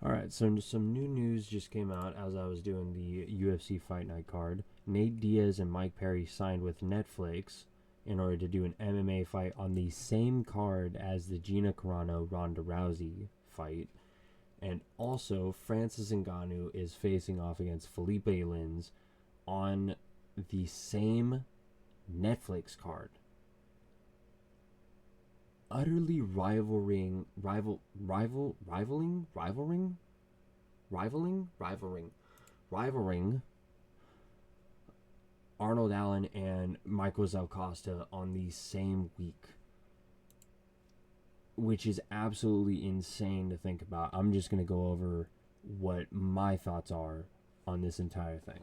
All right, so some new news just came out as I was doing the UFC Fight Night card. Nate Diaz and Mike Perry signed with Netflix in order to do an MMA fight on the same card as the Gina Carano Ronda Rousey fight. And also, Francis Ngannou is facing off against Felipe Lins on the same Netflix card. Utterly rivaling Arnold Allen and Michael Zalcosta on the same week, which is absolutely insane to think about. I'm just going to go over what my thoughts are on this entire thing.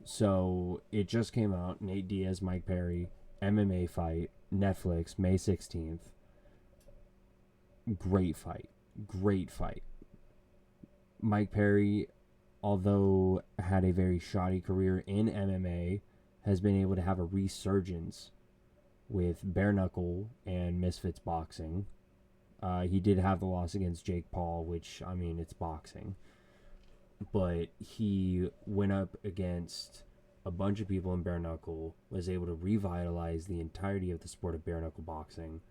So it just came out, Nate Diaz, Mike Perry, MMA fight, Netflix, May 16th. Great fight. Mike Perry, although had a very shoddy career in MMA, has been able to have a resurgence with bare knuckle and Misfits boxing. He did have the loss against Jake Paul, which, I mean, it's boxing. But he went up against a bunch of people in bare knuckle, was able to revitalize the entirety of the sport of bare knuckle boxing,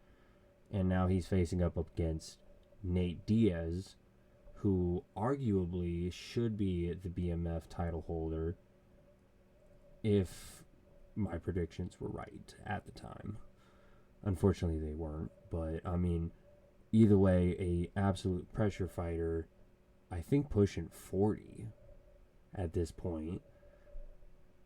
and now he's facing up against Nate Diaz, who arguably should be the BMF title holder if my predictions were right at the time. Unfortunately, they weren't, but I mean, either way, a absolute pressure fighter, I think pushing 40 at this point.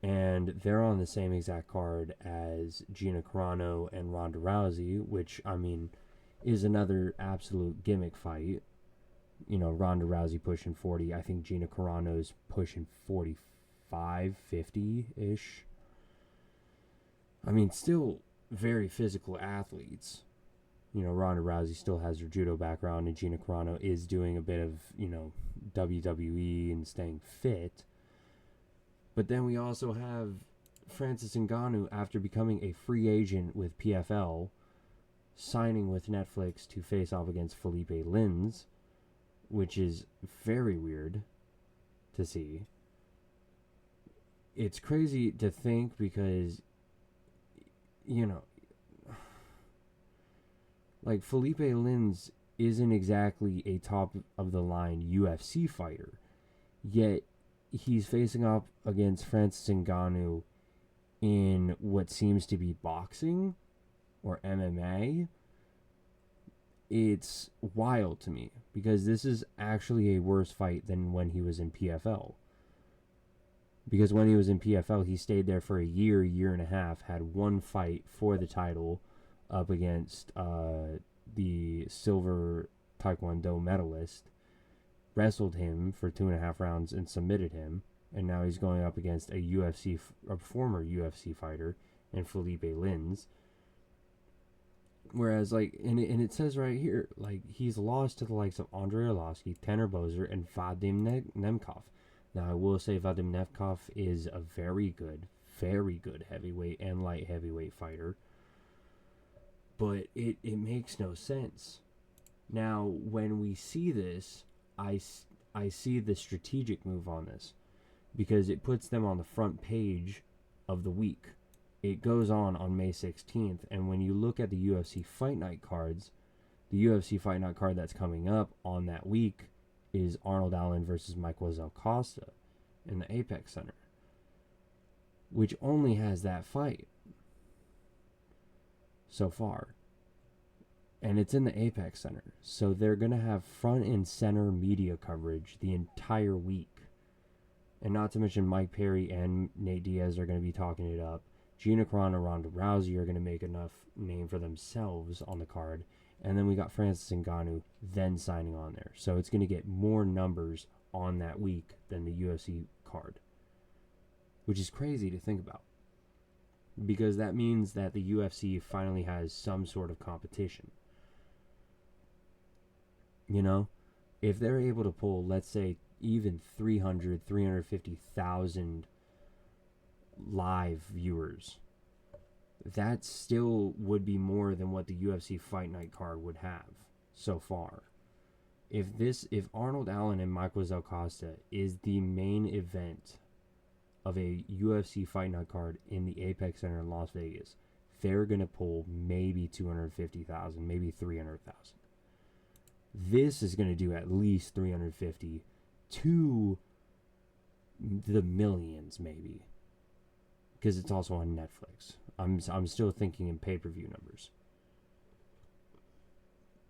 And they're on the same exact card as Gina Carano and Ronda Rousey, which, I mean, is another absolute gimmick fight. You know, Ronda Rousey pushing 40. I think Gina Carano's pushing 45, 50-ish. I mean, still very physical athletes. You know, Ronda Rousey still has her judo background, and Gina Carano is doing a bit of, you know, WWE and staying fit. But then we also have Francis Ngannou, after becoming a free agent with PFL, signing with Netflix to face off against Felipe Lins, which is very weird to see. It's crazy to think because, you know, like, Felipe Lins isn't exactly a top of the line UFC fighter, yet he's facing off against Francis Ngannou in what seems to be boxing or MMA. It's wild to me because this is actually a worse fight than when he was in PFL. Because when he was in PFL, he stayed there for a year and a half, had one fight for the title up against the silver Taekwondo medalist, wrestled him for 2.5 rounds and submitted him, and now he's going up against a former UFC fighter in Felipe Lins. Whereas, like, and it says right here, like, he's lost to the likes of Andrei Arlovsky, Tanner Boser, and Vadim Nemkov. Now, I will say Vadim Nemkov is a very good heavyweight and light heavyweight fighter. But it makes no sense. Now, when we see this, I see the strategic move on this, because it puts them on the front page of the week. It goes on May 16th, and when you look at the UFC Fight Night cards, the UFC Fight Night card that's coming up on that week is Arnold Allen versus Michael Zalcosta in the Apex Center, which only has that fight so far. And it's in the Apex Center. So they're going to have front and center media coverage the entire week. And not to mention Mike Perry and Nate Diaz are going to be talking it up. Gina Carano and Ronda Rousey are going to make enough name for themselves on the card. And then we got Francis Ngannou then signing on there. So it's going to get more numbers on that week than the UFC card, which is crazy to think about, because that means that the UFC finally has some sort of competition. You know, if they're able to pull, let's say, even 350,000 live viewers, that still would be more than what the UFC Fight Night card would have so far. if Arnold Allen and Michael Zelcosta is the main event of a UFC Fight Night card in the Apex Center in Las Vegas, they're gonna pull maybe 250,000, maybe 300,000. This is gonna do at least 350 to the millions, maybe, because it's also on Netflix. I'm still thinking in pay-per-view numbers,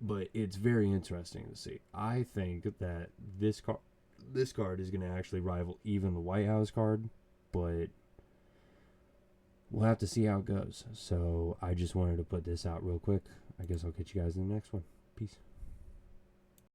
but it's very interesting to see. I think that this card is gonna actually rival even the White House card, but we'll have to see how it goes. So I just wanted to put this out real quick. I guess I'll catch you guys in the next one. Peace.